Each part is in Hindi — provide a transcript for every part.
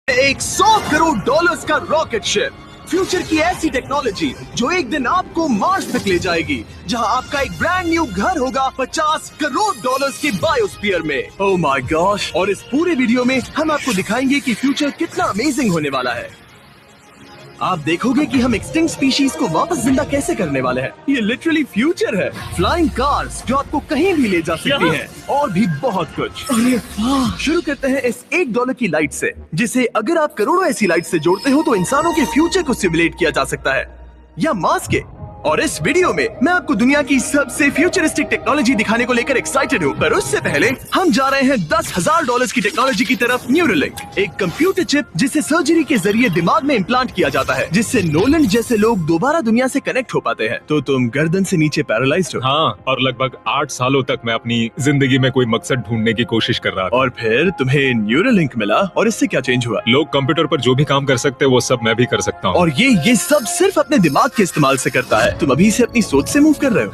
एक 100 करोड़ डॉलर्स का रॉकेट शिप, फ्यूचर की ऐसी टेक्नोलॉजी जो एक दिन आपको मार्स तक ले जाएगी, जहां आपका एक ब्रांड न्यू घर होगा 50 करोड़ डॉलर्स के बायोस्फीयर में। Oh my gosh! और इस पूरे वीडियो में हम आपको दिखाएंगे कि फ्यूचर कितना अमेजिंग होने वाला है। आप देखोगे कि हम एक्सटिंक्ट स्पीशीज को वापस जिंदा कैसे करने वाले हैं। ये लिटरली फ्यूचर है। फ्लाइंग कार्स जो आपको कहीं भी ले जा सकती हैं, और भी बहुत कुछ। शुरू करते हैं इस $1 की लाइट से, जिसे अगर आप करोड़ों ऐसी लाइट से जोड़ते हो तो इंसानों के फ्यूचर को सिमुलेट किया जा सकता है, या मार्स के। और इस वीडियो में मैं आपको दुनिया की सबसे फ्यूचरिस्टिक टेक्नोलॉजी दिखाने को लेकर एक्साइटेड हूँ। पर उससे पहले हम जा रहे हैं $10,000 की टेक्नोलॉजी की तरफ। न्यूरोलिंक, एक कंप्यूटर चिप जिसे सर्जरी के जरिए दिमाग में इम्प्लांट किया जाता है, जिससे नोलन जैसे लोग दोबारा दुनिया से कनेक्ट हो पाते हैं। तो तुम गर्दन से नीचे पैरालाइज्ड हो। हाँ, और लगभग 8 सालों तक मैं अपनी जिंदगी में कोई मकसद ढूंढने की कोशिश कर रहा था। और फिर तुम्हें न्यूरोलिंक मिला, और इससे क्या चेंज हुआ? लोग कंप्यूटर पर जो भी काम कर सकते हैं वो सब मैं भी कर सकता हूँ। और ये सब सिर्फ अपने दिमाग के इस्तेमाल से करता है। तुम अभी से अपनी सोच से मूव कर रहे हो।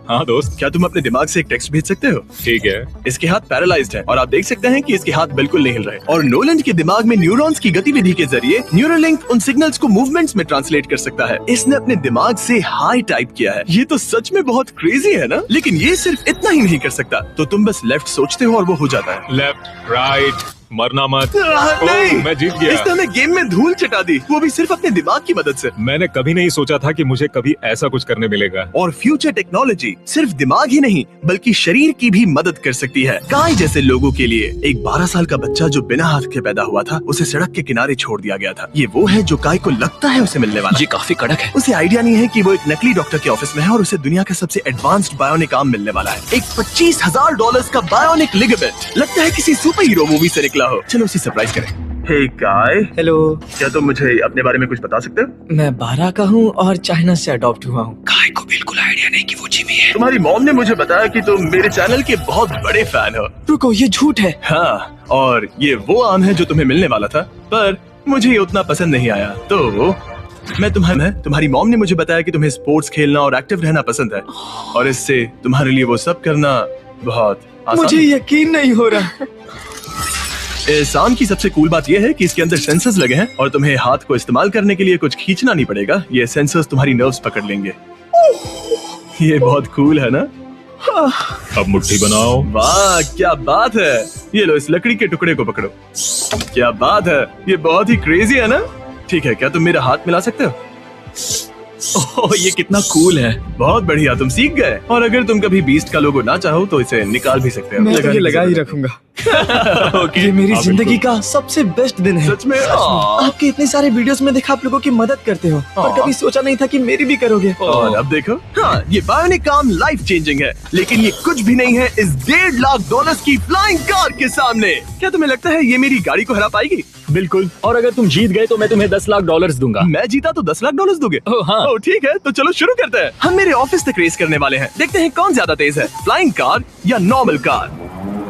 हाँ दोस्त। क्या तुम अपने दिमाग से एक टेक्स्ट भेज सकते हो? ठीक है। इसके हाथ पैरालाइज्ड है, और आप देख सकते हैं कि इसके हाथ बिल्कुल नहीं हिल रहे। और नोलैंड के दिमाग में न्यूरॉन्स की गतिविधि के जरिए न्यूरोलिंक उन सिग्नल्स को मूवमेंट्स में ट्रांसलेट कर सकता है। इसने अपने दिमाग से हाई टाइप किया है। ये तो सच में बहुत क्रेजी है ना? लेकिन ये सिर्फ इतना ही नहीं कर सकता। तो तुम बस लेफ्ट सोचते हो और वो हो जाता है। लेफ्ट, राइट, मरना मत। नहीं, मैं जीत गया। इसने हमें गेम में धूल चटा दी, वो भी सिर्फ अपने दिमाग की मदद से। मैंने कभी नहीं सोचा था कि मुझे कभी ऐसा कुछ करने मिलेगा। और फ्यूचर टेक्नोलॉजी सिर्फ दिमाग ही नहीं बल्कि शरीर की भी मदद कर सकती है। काय जैसे लोगों के लिए एक 12 साल का बच्चा जो बिना हाथ के पैदा हुआ था, उसे सड़क के किनारे छोड़ दिया गया था। ये वो है जो काय को लगता है उसे मिलने वाला। ये काफी कड़क है। उसे आइडिया नहीं है कि वो एक नकली डॉक्टर के ऑफिस में है और उसे दुनिया का सबसे एडवांस्ड बायोनिक आर्म मिलने वाला है। एक $25,000 का बायोनिक लिगामेंट। लगता है किसी सुपर हीरो मूवी से निकला हो। चलो उसे सरप्राइज करें। हे काय। हेलो। क्या तुम मुझे अपने बारे में कुछ बता सकते हो? मैं 12 का हूँ और चाइना से अडॉप्ट हुआ हूँ। काय को बिल्कुल आइडिया नहीं कि वो जिमी है। तुम्हारी मॉम ने मुझे बताया कि तुम मेरे चैनल के बहुत बड़े फैन हो। रुको, ये झूठ है। हाँ, और ये वो आम है जो तुम्हें मिलने वाला था, पर मुझे ये उतना पसंद नहीं आया। तो तुम्हारी मॉम ने मुझे बताया कि तुम्हें स्पोर्ट्स खेलना और एक्टिव रहना पसंद है, और इससे तुम्हारे लिए वो सब करना बहुत आसान। मुझे यकीन नहीं हो रहा। इस आम की सबसे कूल बात यह है कि इसके अंदर सेंसर्स लगे हैं, और तुम्हें हाथ को इस्तेमाल करने के लिए कुछ खींचना नहीं पड़ेगा। ये सेंसर्स तुम्हारी नर्व्स पकड़ लेंगे। ये बहुत कूल है ना? अब मुट्ठी बनाओ। वाह, क्या बात है। ये लो, इस लकड़ी के टुकड़े को पकड़ो। क्या बात है, ये बहुत ही क्रेजी है ना? ठीक है, क्या तुम मेरा हाथ मिला सकते हो? ओह, ये कितना कूल है। बहुत बढ़िया, तुम सीख गए। और अगर तुम कभी बीस्ट का लोगो ना चाहो तो इसे निकाल भी सकते हो। मैं तो ये लगा ही रखूंगा। ये मेरी जिंदगी का सबसे बेस्ट दिन है। सच में? आपके इतने सारे वीडियोस में देखा आप लोगों की मदद करते हो, पर कभी सोचा नहीं था कि मेरी भी करोगे। और अब देखो, हाँ, ये बायोनिक आर्म लाइफ चेंजिंग है, लेकिन ये कुछ भी नहीं है इस $1.5 की फ्लाइंग कार के सामने। क्या तुम्हें लगता है ये मेरी गाड़ी को हरा पाएगी? बिल्कुल। और अगर तुम जीत गए तो मैं तुम्हें $10,00,000 दूंगा। मैं जीता तो $10,00,000 दोगे? हाँ। ठीक है, तो चलो शुरू करते हैं। हम मेरे ऑफिस तक रेस करने वाले हैं। देखते हैं कौन ज्यादा तेज है, फ्लाइंग कार या नॉर्मल कार।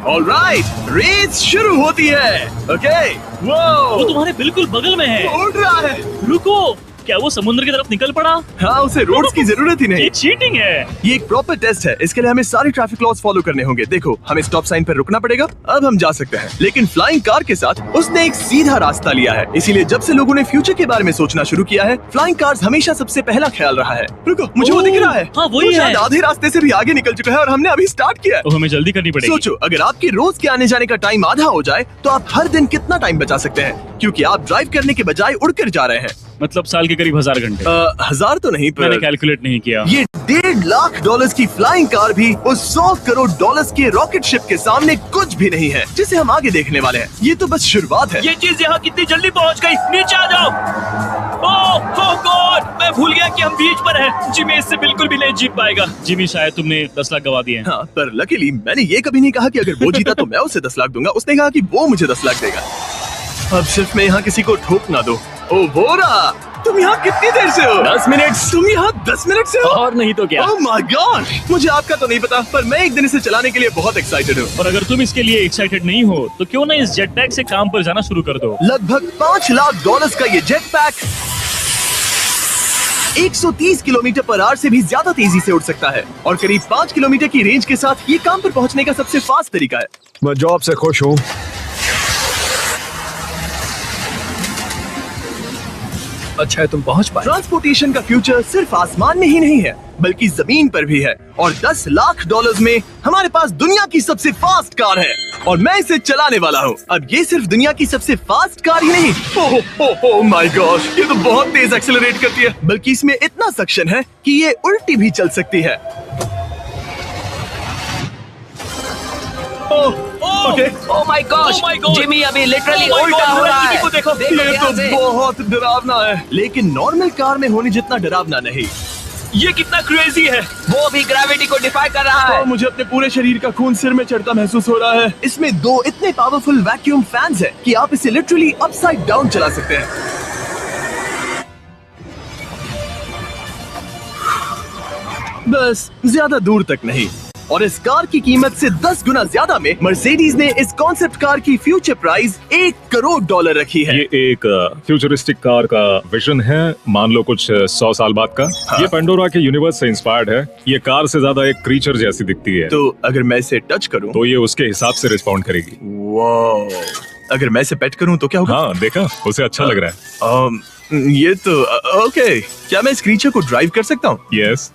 ऑलराइट, रेस शुरू होती है। ओके। वो तुम्हारे बिल्कुल बगल में है। उड़ रहा है। रुको, क्या वो समुद्र की तरफ निकल पड़ा? हाँ, उसे रोड्स की जरूरत ही नहीं। ये चीटिंग है। ये एक प्रॉपर टेस्ट है। इसके लिए हमें सारी ट्रैफिक लॉज फॉलो करने होंगे। देखो, हमें स्टॉप साइन पर रुकना पड़ेगा। अब हम जा सकते हैं। लेकिन फ्लाइंग कार के साथ उसने एक सीधा रास्ता लिया है। इसीलिए जब से लोगों ने फ्यूचर के बारे में सोचना शुरू किया है, फ्लाइंग कार्स हमेशा सबसे पहला ख्याल रहा है। रुको, मुझे वो दिख रहा है। हाँ, वही वो है। शायद आधे रास्ते से भी आगे निकल चुका है और हमने अभी स्टार्ट किया है। तो हमें जल्दी करनी पड़ेगी। सोचो, अगर आपके रोज के आने जाने का टाइम आधा हो जाए तो आप हर दिन कितना टाइम बचा सकते हैं, क्योंकि आप ड्राइव करने के बजाय उड़कर जा रहे हैं। मतलब साल के करीब 1000 घंटे। 1000 तो नहीं, मैंने पर कैलकुलेट नहीं किया। ये $1.5 की फ्लाइंग कार भी उस $100 करोड़ के रॉकेट शिप के सामने कुछ भी नहीं है, जिसे हम आगे देखने वाले हैं। ये तो बस शुरुआत है। ये चीज यहाँ कितनी जल्दी पहुँच गई। नीचे आ जाओ। ओह गॉड, मैं भूल गया कि हम बीच पर हैं। जिमी इससे बिल्कुल भी नहीं जीत पाएगा। जिमी, शायद तुमने 10 लाख गवा दिए हैं। हाँ, पर लकीली मैंने ये कभी नहीं कहा कि अगर वो जीता तो मैं उसे 10 लाख दूंगा। उसने कहा कि वो मुझे 10 लाख देगा। अब सिर्फ मैं यहाँ किसी को ठोक ना दो। ओ वोरा, तुम यहाँ कितनी देर से हो? 10 मिनट। तुम यहाँ 10 मिनट से हो? और नहीं तो क्या। ओह माय गॉड, मुझे आपका तो नहीं पता, पर मैं एक दिन इसे चलाने के लिए बहुत एक्साइटेड हूँ। और अगर तुम इसके लिए एक्साइटेड नहीं हो तो क्यों ना इस जेट पैक से काम पर जाना शुरू कर दो। लगभग $5 लाख का ये jet pack 130 kilometre per hour से भी ज्यादा तेजी से उड़ सकता है, और करीब 5 किलोमीटर की रेंज के साथ ये काम पर पहुंचने का सबसे फास्ट तरीका है। मैं जॉब से खुश हूँ। अच्छा है तुम पहुंच पाए। ट्रांसपोर्टेशन का फ्यूचर सिर्फ आसमान में ही नहीं है बल्कि जमीन पर भी है और 10 लाख डॉलर्स में हमारे पास दुनिया की सबसे फास्ट कार है और मैं इसे चलाने वाला हूँ। अब ये सिर्फ दुनिया की सबसे फास्ट कार ही नहीं, ओह माय गॉश, ये तो बहुत तेज एक्सेलरेट करती है, बल्कि इसमें इतना सक्शन है कि ये उल्टी भी चल सकती है। Okay, oh my gosh, Oh my God! Jimmy अभी लिटरली Oh my उल्टा God, हो रहा जिमी है। को देखो। ये ध्यान तो से। बहुत डरावना है, लेकिन नॉर्मल कार में होने जितना डरावना नहीं। ये कितना क्रेजी है। वो भी ग्रेविटी को डिफाई कर रहा है। और मुझे अपने पूरे शरीर का खून सिर में चढ़ता महसूस हो रहा है। इसमें 2 इतने पावरफुल वैक्यूम फैंस हैं कि आप इसे लिटरली अपसाइड डाउन चला सकते हैं। बस ज्यादा दूर तक नहीं। और इस कार की कीमत से 10 गुना ज्यादा में मर्सिडीज ने इस कॉन्सेप्ट कार की फ्यूचर प्राइस $1 करोड़ रखी है। ये एक फ्यूचरिस्टिक कार का विजन है, मान लो कुछ 100 साल बाद का। ये पेंडोरा के यूनिवर्स से इंस्पायर्ड है। ये कार से ज्यादा एक क्रीचर जैसी दिखती है, तो अगर मैं इसे टच करूं तो ये उसके हिसाब से रिस्पॉन्ड करेगी। वाह, अगर मैं इसे पेट करूं तो क्या होगा? हाँ देखा, उसे अच्छा लग रहा है। ये तो ओके, क्या मैं इस क्रीचर को ड्राइव कर सकता हूँ? यस,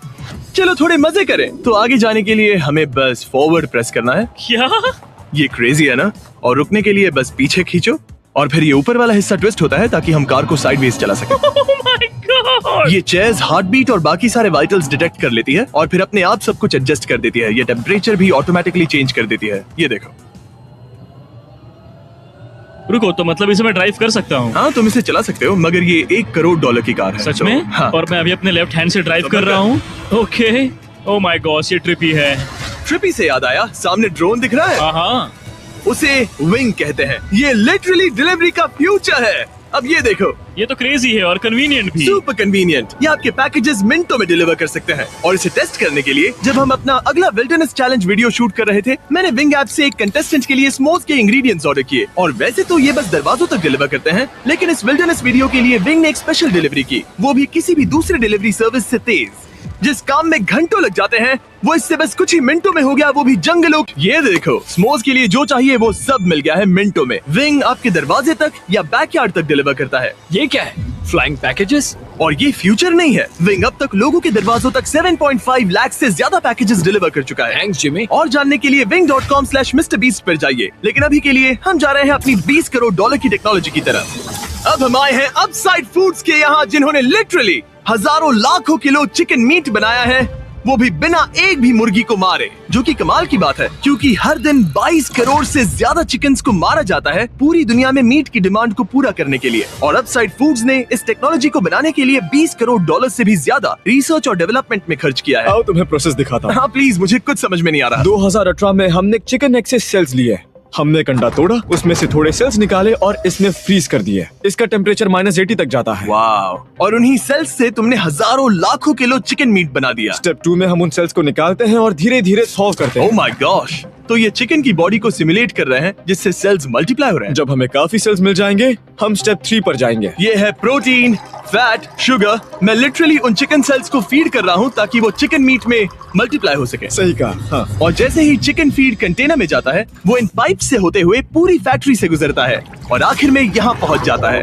चलो थोड़े मजे करें। तो आगे जाने के लिए हमें बस फॉरवर्ड प्रेस करना है। क्या? ये क्रेजी है ना? और रुकने के लिए बस पीछे खींचो और फिर ये ऊपर वाला हिस्सा ट्विस्ट होता है ताकि हम कार को साइडवेज चला सकें। Oh my God! ये चेयर्स हार्ट बीट और बाकी सारे वाइटल्स डिटेक्ट कर लेती है और फिर अपने आप सब कुछ एडजस्ट कर देती है। ये टेम्परेचर भी ऑटोमेटिकली चेंज कर देती है। ये देखो। रुको, तो मतलब इसे मैं ड्राइव कर सकता हूँ? हाँ, तुम इसे चला सकते हो, मगर ये $1 करोड़ की कार है। सच तो, में? हाँ। और मैं अभी अपने लेफ्ट हैंड से ड्राइव कर रहा हूँ। ओके। ओ माय गॉड, ये ट्रिपी है। ट्रिपी से याद आया, सामने ड्रोन दिख रहा है? हाँ। उसे विंग कहते हैं। ये लिटरली डिलीवरी का फ्यूचर है। अब ये देखो, ये तो क्रेजी है और कन्वीनियंट भी। Super convenient. ये आपके पैकेजेस मिनटों में डिलीवर कर सकते हैं। और इसे टेस्ट करने के लिए जब हम अपना अगला विल्डरनेस चैलेंज वीडियो शूट कर रहे थे, मैंने विंग ऐप से एक कंटेस्टेंट के लिए स्मोक के इंग्रेडिएंट्स ऑर्डर किए। और वैसे तो ये बस दरवाजों तक डिलीवर करते हैं, लेकिन इस विल्डरनेस वीडियो के लिए विंग ने एक स्पेशल डिलीवरी की, वो भी किसी भी दूसरे डिलीवरी सर्विस से तेज। जिस काम में घंटों लग जाते हैं वो इससे बस कुछ ही मिनटों में हो गया, वो भी जंगलों। ये देखो, स्मोज के लिए जो चाहिए वो सब मिल गया है मिनटों में। विंग आपके दरवाजे तक या बैकयार्ड तक डिलीवर करता है। ये क्या है? Flying packages? और ये फ्यूचर नहीं है, विंग अब तक लोगों के दरवाजों तक 7.5 लाख से ज्यादा पैकेजेस डिलीवर कर चुका है। Thanks Jimmy. और जानने के लिए wing.com/MrBeast पर जाइए। लेकिन अभी के लिए हम जा रहे हैं अपनी $20 करोड़ की टेक्नोलॉजी की तरफ। अब हम आए हैं अपसाइड फूड्स के यहाँ, जिन्होंने लिटरली हजारों लाखों किलो चिकन मीट बनाया है, वो भी बिना एक भी मुर्गी को मारे। जो कि कमाल की बात है, क्योंकि हर दिन 22 करोड़ से ज्यादा चिकन्स को मारा जाता है पूरी दुनिया में मीट की डिमांड को पूरा करने के लिए। और अपसाइड फूड्स ने इस टेक्नोलॉजी को बनाने के लिए $20 करोड़ से भी ज्यादा रिसर्च और डेवलपमेंट में खर्च किया है। आओ तुम्हें प्रोसेस दिखाता हूँ। हाँ प्लीज, मुझे कुछ समझ में नहीं आ रहा। 2018 में हमने चिकन नेक से सेल्स लिए। हमने एक अंडा तोड़ा, उसमें से थोड़े सेल्स निकाले और इसमें फ्रीज कर दिए। इसका टेम्परेचर -80 तक जाता है। वाव! और उन्हीं सेल्स से तुमने हजारों लाखों किलो चिकन मीट बना दिया। स्टेप 2 में हम उन सेल्स को निकालते हैं और धीरे धीरे सॉल्व करते ओह हैं। My gosh! तो ये चिकन की बॉडी को सिमुलेट कर रहे हैं, जिससे सेल्स मल्टीप्लाई हो रहे हैं। जब हमें काफी सेल्स मिल जाएंगे, हम स्टेप 3 पर जाएंगे। ये है प्रोटीन, फैट, शुगर। मैं लिटरली उन चिकन सेल्स को फीड कर रहा हूँ ताकि वो चिकन मीट में मल्टीप्लाई हो सके। सही कहा। हाँ। और जैसे ही चिकन फीड कंटेनर में जाता है, वो इन पाइप से होते हुए पूरी फैक्ट्री से गुजरता है और आखिर में यहाँ पहुँच जाता है।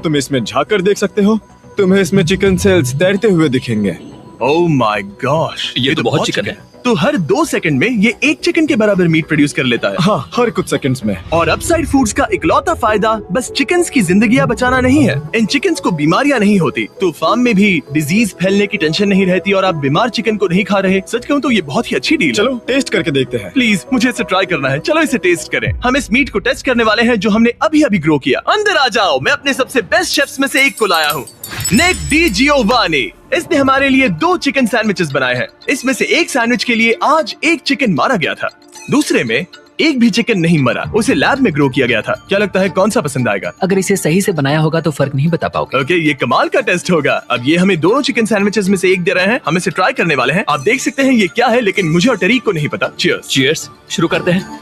तुम इसमें झाँक कर देख सकते हो, तुम्हें इसमें चिकन सेल्स तैरते हुए दिखेंगे। Oh my gosh! ये तो बहुत चिकन है। तो हर 2 सेकंड में ये 1 चिकन के बराबर मीट प्रोड्यूस कर लेता है। हाँ, हर कुछ सेकंड्स में। और अपसाइड फूड्स का इकलौता फायदा बस चिकन्स की जिंदगियां बचाना नहीं है। इन चिकन्स को बीमारियां नहीं होती, तो फार्म में भी डिजीज फैलने की टेंशन नहीं रहती और आप बीमार चिकन को नहीं खा रहे। सच कहूँ तो ये बहुत ही अच्छी डील है। चलो टेस्ट करके देखते हैं। प्लीज, मुझे इसे ट्राई करना है। चलो इसे टेस्ट करें। हम इस मीट को टेस्ट करने वाले हैं जो हमने अभी अभी ग्रो किया। अंदर आ जाओ, मैं अपने सबसे बेस्ट शेफ्स में से एक को लाया हूँ, निक डी जियोवानी। इसने हमारे लिए 2 चिकन सैंडविचेस बनाए हैं। इसमें से एक सैंडविच के लिए आज 1 चिकन मारा गया था, दूसरे में एक भी चिकन नहीं मरा, उसे लैब में ग्रो किया गया था। क्या लगता है कौन सा पसंद आएगा? अगर इसे सही से बनाया होगा तो फर्क नहीं बता पाओगे। ओके, ये कमाल का टेस्ट होगा। अब ये हमें दोनों चिकन सैंडविचेस में से एक दे रहे हैं, हम इसे ट्राई करने वाले हैं। आप देख सकते हैं ये क्या है, लेकिन मुझे और टरीक को नहीं पता। चीयर्स। चीयर्स। शुरू करते हैं।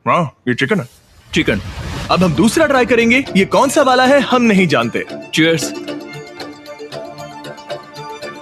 वाह, ये चिकन है। चिकन। अब हम दूसरा ट्राई करेंगे। ये कौन सा वाला है हम नहीं जानते। चीयर्स।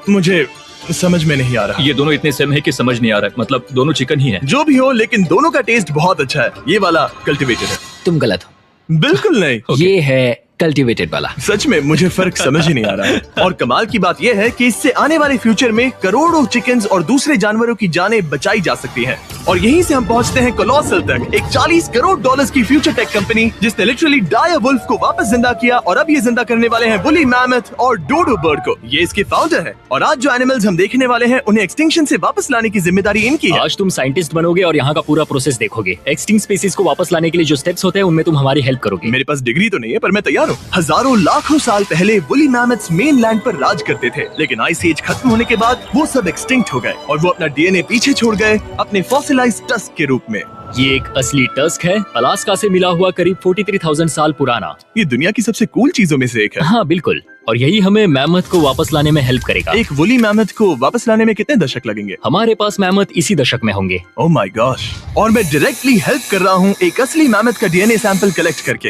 मुझे समझ में नहीं आ रहा। ये दोनों इतने सेम है कि समझ नहीं आ रहा है। मतलब दोनों चिकन ही है। जो भी हो, लेकिन दोनों का टेस्ट बहुत अच्छा है। ये वाला कल्टीवेटेड है। तुम गलत हो। बिल्कुल नहीं। ये है कल्टीवेटेड वाला। सच में मुझे फर्क समझ ही नहीं आ रहा है। और कमाल की बात यह है कि इससे आने वाले फ्यूचर में करोड़ों चिकन्स और दूसरे जानवरों की जानें बचाई जा सकती हैं। और यहीं से हम पहुंचते हैं कोलोसल तक, एक 40 करोड़ डॉलर्स की फ्यूचर टेक कंपनी जिसने लिटरली डायर वुल्फ को वापस जिंदा किया, और अब ये जिंदा करने वाले हैं वुली मैमथ और डोडो बर्ड को। ये इसके फाउंडर है, और आज जो एनिमल्स हम देखने वाले हैं उन्हें एक्सटिंक्शन से वापस लाने की जिम्मेदारी इनकी है। आज तुम साइंटिस्ट बनोगे और यहाँ का पूरा प्रोसेस देखोगे। एक्सटिंक्ट स्पीसीज को वापस लाने के लिए जो स्टेप्स होते हैं उनमें तुम हमारी हेल्प करोगे। मेरे पास डिग्री तो नहीं है, पर मैं तैयार हूँ। हजारों लाखों साल पहले वुली मैमथ्स मेनलैंड पर राज करते थे, लेकिन आइस एज खत्म होने के बाद वो सब एक्सटिंक्ट हो गए और वो अपना डीएनए पीछे छोड़ गए अपने फॉसिलाइज्ड टस्क के रूप में। ये एक असली टस्क है, अलास्का से मिला हुआ, करीब 43,000 साल पुराना। ये दुनिया की सबसे कूल चीजों में से एक है। हाँ बिल्कुल, और यही हमें मैमथ को वापस लाने में हेल्प करेगा। एक वुली मैमथ को वापस लाने में कितने दशक लगेंगे? हमारे पास मैमथ इसी दशक में होंगे। Oh my gosh. और मैं डायरेक्टली हेल्प कर रहा हूँ एक असली मैमथ का डीएनए सैंपल कलेक्ट करके।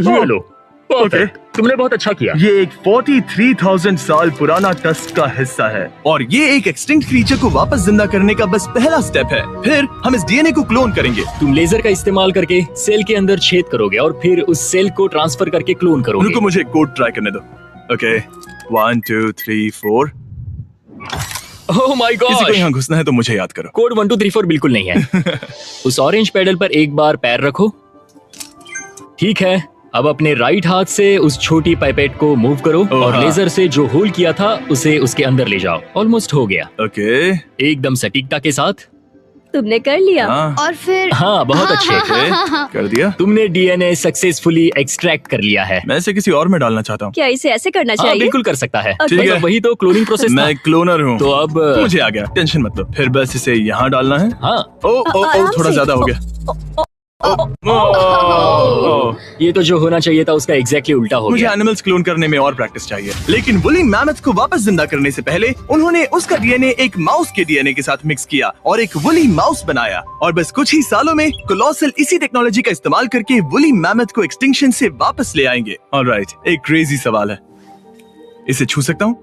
ये लो, परफेक्ट, तुमने बहुत अच्छा किया। ये एक 43,000 साल पुराना टस्क का हिस्सा है, और ये एक एक्सटिंक्ट क्रीचर को वापस जिंदा करने का बस पहला स्टेप है। फिर हम इस डीएनए को क्लोन करेंगे। तुम लेजर का इस्तेमाल करके सेल के अंदर छेद करोगे और फिर उस सेल को ट्रांसफर करके क्लोन करोगे। रुको, मुझे कोड ट्राई करने दो। ओके, 1 2 3 4। ओह माय किसी को गॉड, यहाँ घुसना है तो मुझे याद करो। कोड 1 2 3 4 बिल्कुल नहीं है। उस ऑरेंज पेडल पर एक बार पैर रखो। ठीक है, अब अपने राइट हाथ से उस छोटी पाइपेट को मूव करो और हाँ। लेजर से जो होल किया था उसे उसके अंदर ले जाओ। ऑलमोस्ट हो गया, ओके, एकदम सटीकता के साथ। तुमने कर लिया। हाँ। और फिर हाँ, बहुत अच्छे। कर दिया। तुमने डीएनए सक्सेसफुली एक्सट्रैक्ट कर लिया है। मैं इसे किसी और में डालना चाहता हूँ। क्या इसे ऐसे करना हाँ, चाहिए? बिल्कुल कर सकता है। ठीक है। मतलब वही तो क्लोनिंग प्रोसेस था। मैं क्लोनर हूँ, तो अब मुझे आ गया, टेंशन मत लो। फिर बस इसे यहाँ डालना है। हाँ, ओ आराम थोड़ा से। ज्यादा हो गया। ये तो जो होना चाहिए था उसका एग्जैक्टली उल्टा हो मुझे गया। एनिमल्स क्लोन करने में और प्रैक्टिस चाहिए। लेकिन वुली मैमथ को वापस जिंदा करने से पहले उन्होंने उसका डीएनए एक माउस के डीएनए के साथ मिक्स किया और एक वुली माउस बनाया। और बस कुछ ही सालों में कोलोसल इसी टेक्नोलॉजी का इस्तेमाल करके वुली मैमथ को एक्सटिंक्शन से वापस ले आएंगे। ऑलराइट, एक क्रेजी सवाल है, इसे छू सकता हूँ?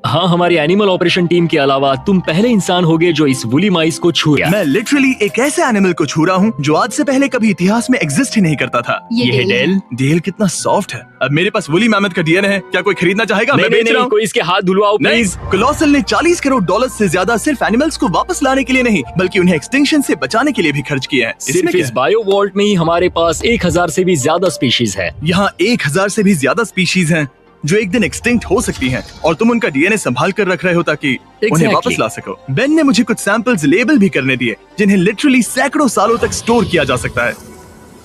हाँ, हमारी एनिमल ऑपरेशन टीम के अलावा तुम पहले इंसान होगे जो इस वुली माइस को छू गया। मैं लिटरली एक ऐसे एनिमल को छू रहा हूँ जो आज से पहले कभी इतिहास में एग्जिस्ट ही नहीं करता था। ये है डेल। डेल कितना सॉफ्ट है। अब मेरे पास वुली मैमथ का डीएनए है, क्या कोई खरीदना चाहेगा? मैं बेच रहा हूँ। कोई इसके हाथ धुलवाओ प्लीज। कोलोसल ने 40 करोड़ डॉलर से ज्यादा सिर्फ एनिमल्स को वापस लाने के लिए नहीं, बल्कि उन्हें एक्सटिंक्शन से बचाने के लिए भी खर्च किए हैं। सिर्फ इसमें क्या इस है? बायो वॉल्ट में ही हमारे पास 1000 से भी ज्यादा स्पीशीज है। यहाँ 1000 से भी ज्यादा स्पीशीज हैं जो एक दिन एक्सटिंक्ट हो सकती हैं, और तुम उनका डीएनए संभाल कर रख रहे हो ताकि उन्हें Exactly. वापस ला सको। बेन ने मुझे कुछ सैंपल्स लेबल भी करने दिए जिन्हें लिटरली सैकड़ों सालों तक स्टोर किया जा सकता है।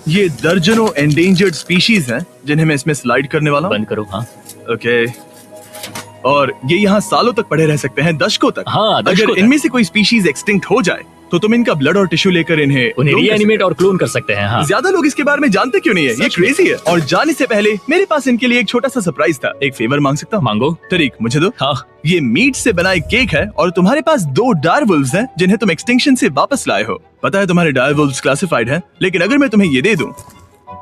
ये दर्जनों एंडेंजर्ड स्पीशीज हैं जिन्हें मैं इसमें स्लाइड करने वाला हूँ। बंद करो। हाँ, ओके, और ये यहाँ सालों तक पड़े रह सकते हैं, दशकों तक। हाँ, दशकों अगर तक। इनमें से कोई स्पीशीज एक्सटिंक्ट हो जाए तो तुम इनका ब्लड और टिश्यू लेकर उन्हें clone कर रीएनिमेट और क्लोन कर सकते हैं। हाँ, ज्यादा लोग इसके बारे में जानते क्यों नहीं है? ये क्रेजी है। और जाने से पहले मेरे पास इनके लिए एक छोटा सा सरप्राइज था। एक फेवर मांग सकता हूँ? मांगो। तरीक, मुझे दो। हाँ, ये मीट से बना एक केक है, और तुम्हारे पास 2 डायरवुल्व्स हैं जिन्हें तुम एक्सटिंक्शन से वापस लाए हो। पता है तुम्हारे डायरवुल्व्स क्लासिफाइड हैं, लेकिन अगर मैं तुम्हें ये दे दूं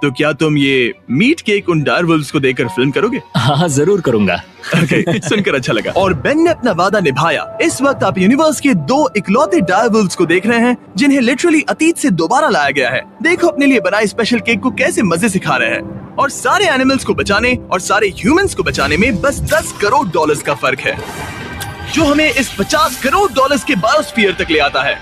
तो क्या तुम ये मीट केक उन डायरवुल्व्स को देकर फिल्म करोगे? हाँ, जरूर करूंगा। ओके, सुनकर अच्छा लगा। और बेन ने अपना वादा निभाया। इस वक्त आप यूनिवर्स के 2 इकलौते डायरवुल्व्स को देख रहे हैं जिन्हें लिटरली अतीत से दोबारा लाया गया है। देखो अपने लिए बनाए स्पेशल केक को कैसे मजे से खा रहे हैं। और सारे एनिमल्स को बचाने और सारे ह्यूमंस को बचाने में बस 10 करोड़ डॉलर्स का फर्क है, जो हमें इस 50 करोड़ डॉलर्स के बायोस्फीयर तक ले आता है,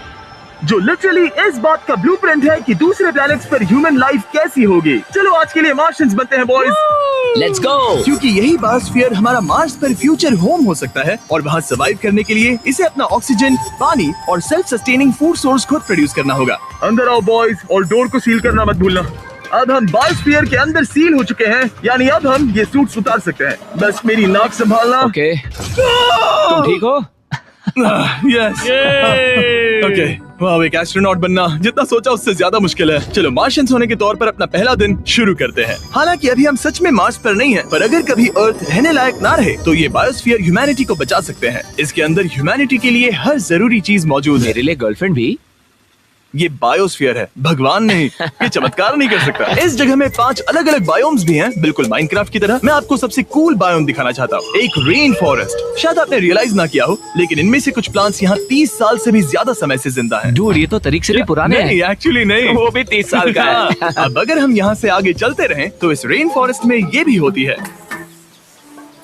जो लिटरली इस बात का ब्लूप्रिंट है कि दूसरे प्लैनेट्स पर ह्यूमन लाइफ कैसी होगी। चलो आज के लिए मार्शियंस बनते हैं बॉयज, लेट्स गो। क्योंकि यही बायोस्फीयर हमारा मार्स पर फ्यूचर होम हो सकता है, और वहाँ सर्वाइव करने के लिए इसे अपना ऑक्सीजन, पानी और सेल्फ सस्टेनिंग फूड सोर्स खुद प्रोड्यूस करना होगा। अंदर आओ बॉयज, और डोर को सील करना मत भूलना। अब हम बायोस्फीयर के अंदर सील हो चुके हैं, यानी अब हम ये सूट्स उतार सकते हैं। बस मेरी नाक संभालना। ओके, तुम ठीक हो? यस। ओके, वाह, एक एस्ट्रोनॉट बनना जितना सोचा उससे ज्यादा मुश्किल है। चलो मार्शियंस होने के तौर पर अपना पहला दिन शुरू करते हैं। हालांकि अभी हम सच में मार्स पर नहीं हैं, पर अगर कभी अर्थ रहने लायक ना रहे तो ये बायोस्फीयर ह्यूमैनिटी को बचा सकते हैं। इसके अंदर ह्यूमैनिटी के लिए हर जरूरी चीज मौजूद है। मेरे लिए गर्लफ्रेंड भी। ये बायोस्फीयर है, भगवान नहीं, ये चमत्कार नहीं कर सकता। इस जगह में 5 अलग अलग बायोम्स भी हैं, बिल्कुल माइनक्राफ्ट की तरह। मैं आपको सबसे कूल बायोम दिखाना चाहता हूँ, एक रेन फॉरेस्ट। शायद आपने रियलाइज ना किया हो, लेकिन इनमें से कुछ प्लांट्स यहाँ 30 साल से भी ज्यादा समय से जिंदा हैं। डूड, ये तो तरीक से भी पुराने हैं। नहीं, एक्चुअली नहीं, वो भी 30 साल का है। अब अगर हम यहाँ से आगे चलते रहें तो इस रेन फॉरेस्ट में ये भी होती है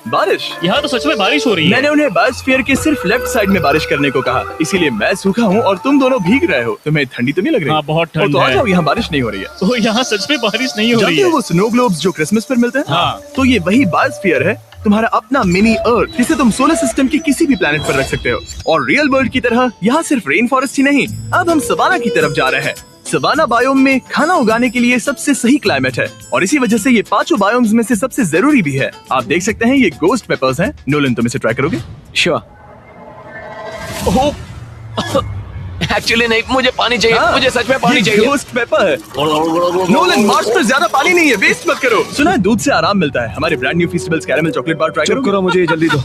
बारिश। यहाँ तो सच में बारिश हो रही है। मैंने उन्हें बायोस्फीयर के सिर्फ लेफ्ट साइड में बारिश करने को कहा, इसीलिए मैं सूखा हूँ और तुम दोनों भीग रहे हो। तुम्हें ठंडी तो नहीं लग रही? हाँ, बहुत ठंड तो आ है। जाओ, यहाँ बारिश नहीं हो रही है। तो यहाँ सच में बारिश नहीं हो रही जानते है। हो वो स्नो ग्लोब्स जो क्रिसमस पर मिलते हैं? हाँ। तो ये वही बायोस्फीयर है, तुम्हारा अपना मिनी अर्थ, जिसे तुम सोलर सिस्टम के किसी भी प्लेनेट पर रख सकते हो। और रियल वर्ल्ड की तरह यहाँ सिर्फ रेन फॉरेस्ट ही नहीं, अब हम सवाना की तरफ जा रहे हैं। सवाना बायोम में खाना उगाने के लिए सबसे सही क्लाइमेट है और इसी वजह से ये 5 बायोम्स में से सबसे जरूरी भी है। आप देख सकते हैं ये गोस्ट पेपर्स हैं। नोलन, तुम इसे ट्राई करोगे? श्योर। एक्चुअली नहीं, मुझे पानी चाहिए। हाँ, मुझे सच में पानी ये चाहिए। गोस्ट पेपर है। नोलन, मार्स पर ज्यादा पानी नहीं है, वेस्ट मत करो। सुना है दूध से आराम मिलता है। हमारे brand new Feastables caramel chocolate bar try करो। करो, मुझे जल्दी दो।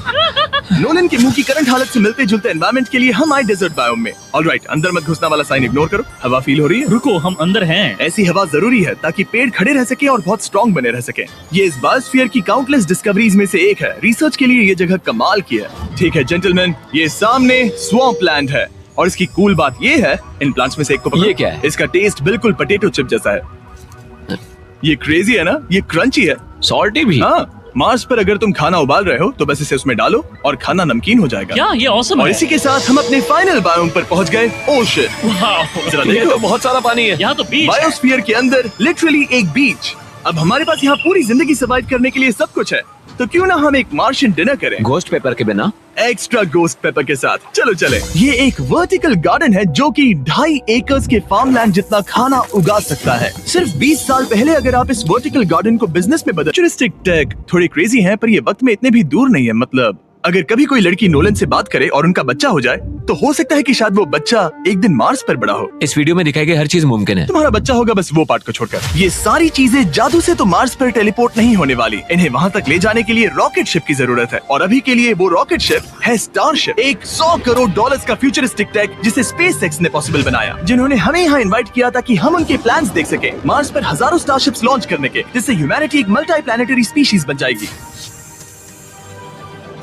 नोलन के मुंह की करंट हालत से मिलते जुलते एनवायरनमेंट के लिए हम आए डेजर्ट बायोम में। ऑलराइट, अंदर मत घुसना वाला साइन इग्नोर करो। हवा फील हो रही है? रुको, हम अंदर हैं। ऐसी हवा जरूरी है ताकि पेड़ खड़े रह सके और बहुत स्ट्रॉन्ग बने रह सके। ये इस बायोस्फीयर की काउंटलेस डिस्कवरीज में से एक है। रिसर्च के लिए ये जगह कमाल की है। ठीक है जेंटलमैन, ये सामने स्वैम्प लैंड है और इसकी कूल बात ये है, इन प्लांट्स में से एक को पकड़ो। ये क्या है? इसका टेस्ट बिल्कुल पोटैटो चिप जैसा है। ये क्रेजी है ना? ये क्रंची है। सॉल्टी भी। हाँ, मार्स पर अगर तुम खाना उबाल रहे हो तो बस इसे उसमें डालो और खाना नमकीन हो जाएगा। क्या ये ऑसम और है? इसी के साथ हम अपने फाइनल बायोम पर पहुंच गए, ओशन। वाह, जरा ये देखो, तो बहुत सारा पानी है। यहाँ तो बीच है। बायोस्फीयर के अंदर लिटरली एक बीच। अब हमारे पास यहाँ पूरी जिंदगी सर्वाइव करने के लिए सब कुछ है, तो क्यों ना हम एक मार्शियन डिनर करें घोस्ट पेपर के बिना। एक्स्ट्रा गोस्ट पेपर के साथ। चलो चले। ये एक वर्टिकल गार्डन है जो कि 2.5 एकर्स के फार्मलैंड जितना खाना उगा सकता है। सिर्फ 20 साल पहले अगर आप इस वर्टिकल गार्डन को बिजनेस में बदल। फ्यूचरिस्टिक टेक थोड़ी क्रेजी है, पर ये वक्त में इतने भी दूर नहीं है। मतलब अगर कभी कोई लड़की नोलन से बात करे और उनका बच्चा हो जाए तो हो सकता है कि शायद वो बच्चा एक दिन मार्स पर बड़ा हो। इस वीडियो में दिखाई गई हर चीज मुमकिन है। तुम्हारा बच्चा होगा, बस वो पार्ट को छोड़कर। ये सारी चीजें जादू से तो मार्स पर टेलीपोर्ट नहीं होने वाली। इन्हें वहाँ तक ले जाने के लिए रॉकेट शिप की जरूरत है और अभी के लिए वो रॉकेट शिप है स्टारशिप, एक $100 करोड़ का फ्यूचरिस्टिक टेक जिसे स्पेसएक्स ने पॉसिबल बनाया, जिन्होंने हमें यहाँ इन्वाइट किया था कि हम उनके प्लान्स देख सके मार्स पर हजारों स्टारशिप्स लॉन्च करने के, जिससे ह्यूमैनिटी एक मल्टी प्लैनेटरी स्पीशीज बन जाएगी।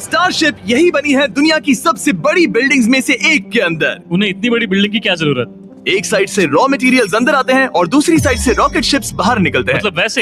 स्टारशिप यही बनी है दुनिया की सबसे बड़ी बिल्डिंग्स में से एक के अंदर। उन्हें इतनी बड़ी बिल्डिंग की क्या जरूरत? एक साइड से रॉ मटेरियल्स अंदर आते हैं और दूसरी साइड से रॉकेट शिप्स बाहर निकलते हैं। मतलब वैसे?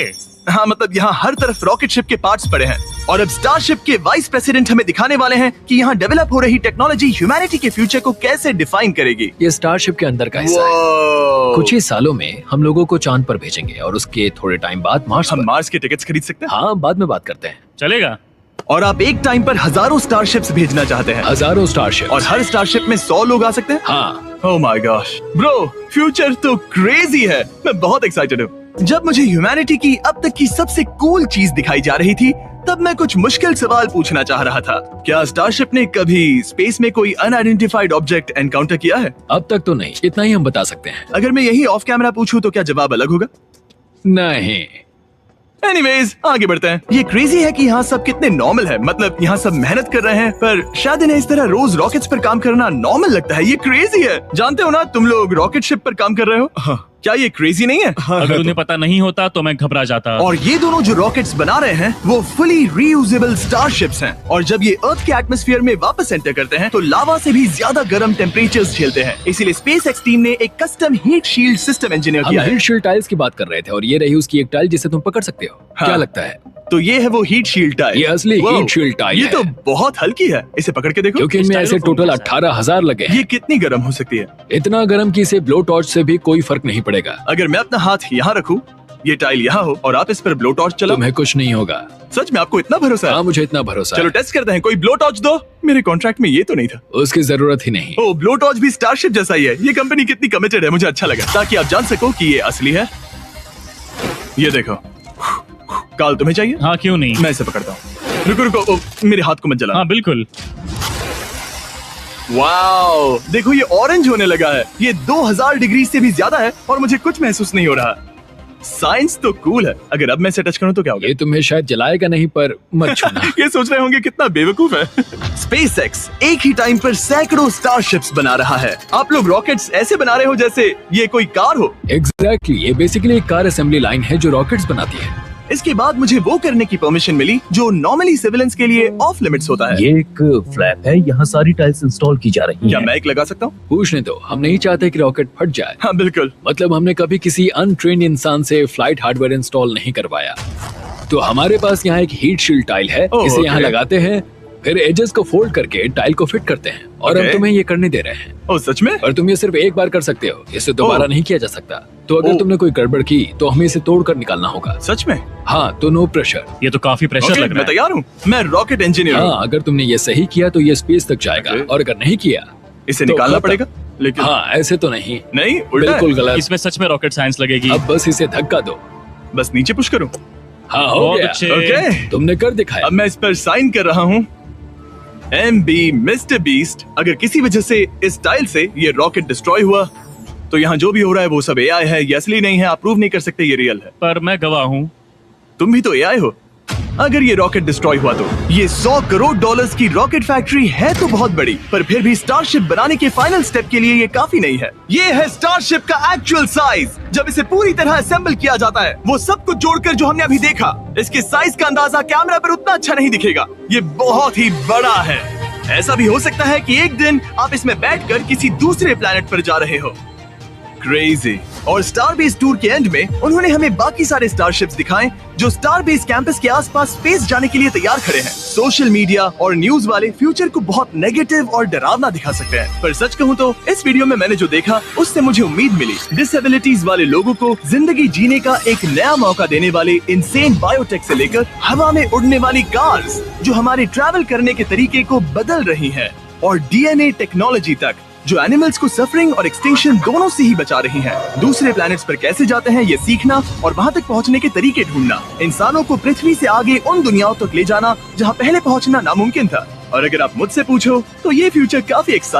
हाँ, मतलब यहाँ हर तरफ रॉकेट शिप के पार्ट्स पड़े हैं और अब स्टारशिप के वाइस प्रेसिडेंट हमें दिखाने वाले हैं कि यहाँ डेवलप हो रही टेक्नोलॉजी ह्यूमैनिटी के फ्यूचर को कैसे डिफाइन करेगी। ये स्टारशिप के अंदर का हिस्सा है। Wow! कुछ ही सालों में हम लोगों को चांद पर भेजेंगे और उसके थोड़े टाइम बाद मार्स हम पर। मार्स के टिकट्स खरीद सकते हैं हाँ, बाद में बात करते हैं। चलेगा। और आप एक टाइम पर हजारों स्टारशिप्स भेजना चाहते हैं हजारों स्टारशिप और हर स्टारशिप में 100 लोग आ सकते हैं। हाँ, oh my gosh bro, future तो क्रेजी है। मैं बहुत एक्साइटेड हूँ। जब मुझे ह्यूमैनिटी की अब तक की सबसे कूल चीज दिखाई जा रही थी तब मैं कुछ मुश्किल सवाल पूछना चाह रहा था। क्या स्टारशिप ने कभी स्पेस में कोई अनआइडेंटिफाइड ऑब्जेक्ट एनकाउंटर किया है? अब तक तो नहीं, इतना ही हम बता सकते हैं। अगर मैं यही ऑफ कैमरा पूछूं तो क्या जवाब अलग होगा? नहीं। एनीवेज, आगे बढ़ते हैं। ये क्रेजी है कि यहाँ सब कितने नॉर्मल है। मतलब यहाँ सब मेहनत कर रहे हैं, पर शायद इन्हें इस तरह रोज रॉकेट्स पर काम करना नॉर्मल लगता है। ये क्रेजी है। जानते हो ना, तुम लोग रॉकेट शिप पर काम कर रहे हो। हाँ। क्या ये क्रेजी नहीं है? अगर उन्हें पता नहीं होता तो मैं घबरा जाता। और ये दोनों जो रॉकेट्स बना रहे हैं वो फुली रीयूजेबल स्टारशिप्स हैं और जब ये अर्थ के एटमॉस्फेयर में वापस एंटर करते हैं तो लावा से भी ज्यादा गर्म टेम्परेचर्स झेलते हैं। इसीलिए स्पेसएक्स टीम ने एक custom heat shield system engineer हम किया है। हीट शील्ड टाइल्स की बात कर रहे थे और ये रही उसकी एक टाइल जिसे तुम पकड़ सकते हो। हाँ। क्या लगता है? तो ये है वो हीट शील्ड टाइल। ये असली Wow, हीट शील्ड टाइल ये है। तो बहुत हल्की है। इसे पकड़ के देखो। क्योंकि इनमें ऐसे स्टाइलोफोन टोटल जैसा है। 18,000 लगे हैं। ये कितनी गर्म हो सकती है? इतना गर्म कि इसे ब्लो टॉर्च से भी कोई फर्क नहीं पड़ेगा। अगर मैं अपना हाथ यहाँ रखूं, ये टाइल यहाँ हो और आप इस पर ब्लो टॉर्च चलाओ, तुम्हें कुछ नहीं होगा। सच में आपको इतना भरोसा है? हाँ, मुझे इतना भरोसा चलो है। टेस्ट करते हैं। कोई ब्लो टॉर्च दो। मेरे कॉन्ट्रैक्ट में ये तो नहीं था। उसकी जरूरत ही नहीं। ओ, ब्लो टॉर्च भी स्टारशिप जैसा ही है। ये कंपनी कितनी कमिटेड है, मुझे अच्छा लगा, ताकि आप जान सको कि ये असली है। ये देखो। काल, तुम्हें चाहिए? हाँ, क्यों नहीं? मैं इसे पकड़ता हूँ। रुको रुको, ओ, मेरे हाथ को मत जला। हाँ बिल्कुल। वाओ, देखो ये ऑरेंज होने लगा है। ये 2000 डिग्री से भी ज्यादा है और मुझे कुछ महसूस नहीं हो रहा। साइंस तो कूल है। अगर अब मैं इसे टच करूं तो क्या होगा? ये तुम्हें शायद जलाएगा नहीं, पर मत छूना। ये सोच रहे होंगे कितना बेवकूफ है। स्पेसएक्स एक ही टाइम पर सैकड़ों स्टारशिप्स बना रहा है। आप लोग रॉकेट्स ऐसे बना रहे हो जैसे ये कोई कार हो। एग्जैक्टली, ये बेसिकली एक कार असेंबली लाइन है जो रॉकेट्स बनाती है। इसके बाद मुझे वो करने की परमिशन मिली जो नॉर्मली सिविलियंस के लिए ऑफ लिमिट्स होता है। ये एक फ्लैप है, यहाँ सारी टाइल्स इंस्टॉल की जा रही क्या हैं। मैं एक लगा सकता हूँ? पूछने दो, हम नहीं चाहते कि रॉकेट फट जाए। हाँ बिल्कुल। मतलब हमने कभी किसी अनट्रेन्ड इंसान से फ्लाइट हार्डवेयर इंस्टॉल नहीं करवाया। तो हमारे पास यहाँ एक हीट शील्ड टाइल है, ओह, इसे यहाँ ओके। लगाते हैं, फिर एजेस को फोल्ड करके टाइल को फिट करते हैं और हम ओके। तुम्हें ये करने दे रहे हैं। ओ सच में? और तुम ये सिर्फ एक बार कर सकते हो, इसे दोबारा ओह। नहीं किया जा सकता। तो अगर ओह। तुमने कोई गड़बड़ की तो हमें इसे तोड़कर निकालना होगा। सच में? हाँ, तो नो प्रेशर। ये तो काफी प्रेशर ओके, लग रहा मैं है। तैयार हूँ। मैं रॉकेट इंजीनियर हूँ। हाँ, अगर तुमने ये सही किया तो ये स्पेस तक जाएगा, ओके। और अगर नहीं किया इसे तो निकालना खत्म। पड़ेगा। लेकिन हाँ, ऐसे तो नहीं, नहीं, उल्टा है। बिल्कुल गलत। इसमें सच में रॉकेट साइंस लगेगी। अब बस इसे धक्का दो। बस नीचे पुश करूँ। हाँ, हो बहुत गया। अच्छे। ओके, तुमने कर दिखाया। अब मैं इस पर साइन कर रहा हूँ। MB mister beast. अगर किसी वजह से इस टाइल से ये रॉकेट डिस्ट्रॉय हुआ तो यहाँ जो भी हो रहा है वो सब AI है, ये असली नहीं है। आप प्रूव नहीं कर सकते ये रियल है। पर मैं गवाह हूँ। तुम भी तो AI हो। अगर ये रॉकेट डिस्ट्रॉय हुआ तो ये $100 करोड़ की रॉकेट फैक्ट्री है तो बहुत बड़ी, पर फिर भी स्टारशिप बनाने के फाइनल स्टेप के लिए ये काफी नहीं है। ये है स्टारशिप का एक्चुअल साइज। जब इसे पूरी तरह असेंबल किया जाता है, वो सब कुछ जोड़कर जो हमने अभी देखा, इसके साइज का अंदाजा कैमरा पर उतना अच्छा नहीं दिखेगा। ये बहुत ही बड़ा है। ऐसा भी हो सकता है कि एक दिन आप इसमें बैठकर किसी दूसरे प्लेनेट पर जा रहे हो। क्रेजी। और स्टारबेस टूर के एंड में उन्होंने हमें बाकी सारे स्टारशिप्स दिखाए जो स्टारबेस कैंपस के आसपास स्पेस जाने के लिए तैयार खड़े हैं। सोशल मीडिया और न्यूज वाले फ्यूचर को बहुत नेगेटिव और डरावना दिखा सकते हैं, पर सच कहूँ तो इस वीडियो में मैंने जो देखा उससे मुझे उम्मीद मिली। डिसेबिलिटीज वाले लोगों को जिंदगी जीने का एक नया मौका देने वाले इंसेन बायोटेक से लेकर हवा में उड़ने वाली कार्स जो हमारे ट्रैवल करने के तरीके को बदल रही है, और DNA टेक्नोलॉजी तक जो एनिमल्स को सफरिंग और एक्सटिंक्शन दोनों से ही बचा रही हैं। दूसरे प्लैनेट्स पर कैसे जाते हैं ये सीखना और वहां तक पहुंचने के तरीके ढूंढना, इंसानों को पृथ्वी से आगे उन दुनियाओं तक ले जाना जहां पहले पहुंचना नामुमकिन था। और अगर आप मुझसे पूछो तो ये फ्यूचर काफी एक्साइटिंग